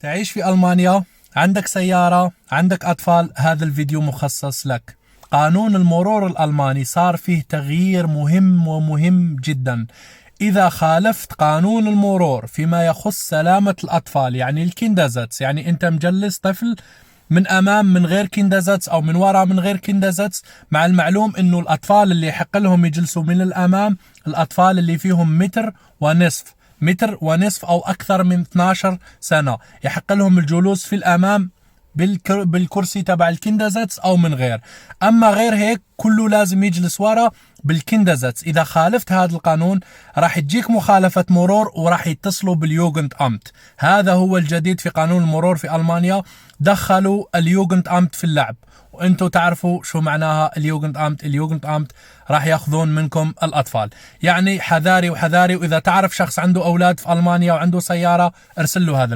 تعيش في ألمانيا، عندك سيارة، عندك أطفال، هذا الفيديو مخصص لك. قانون المرور الألماني صار فيه تغيير مهم ومهم جدا. إذا خالفت قانون المرور فيما يخص سلامة الأطفال، يعني الكيندازاتس، يعني أنت مجلس طفل من أمام من غير كيندازاتس أو من وراء من غير كيندازاتس، مع المعلوم أنه الأطفال اللي يحق لهم يجلسوا من الأمام الأطفال اللي فيهم متر ونصف أو أكثر من 12 سنة، يحق لهم الجلوس في الأمام بالكرسي تبع الكيندازاتس أو من غير. أما غير هيك كله لازم يجلس ورا بالكيندازاتس. إذا خالفت هذا القانون راح تجيك مخالفة مرور وراح يتصلوا باليوغنت أمت. هذا هو الجديد في قانون المرور في ألمانيا، دخلوا اليوغنت أمت في اللعب، وانتم تعرفوا شو معناها اليوغنت أمت راح ياخذون منكم الأطفال. يعني حذاري وحذاري، وإذا تعرف شخص عنده أولاد في ألمانيا وعنده سيارة ارسل له هذا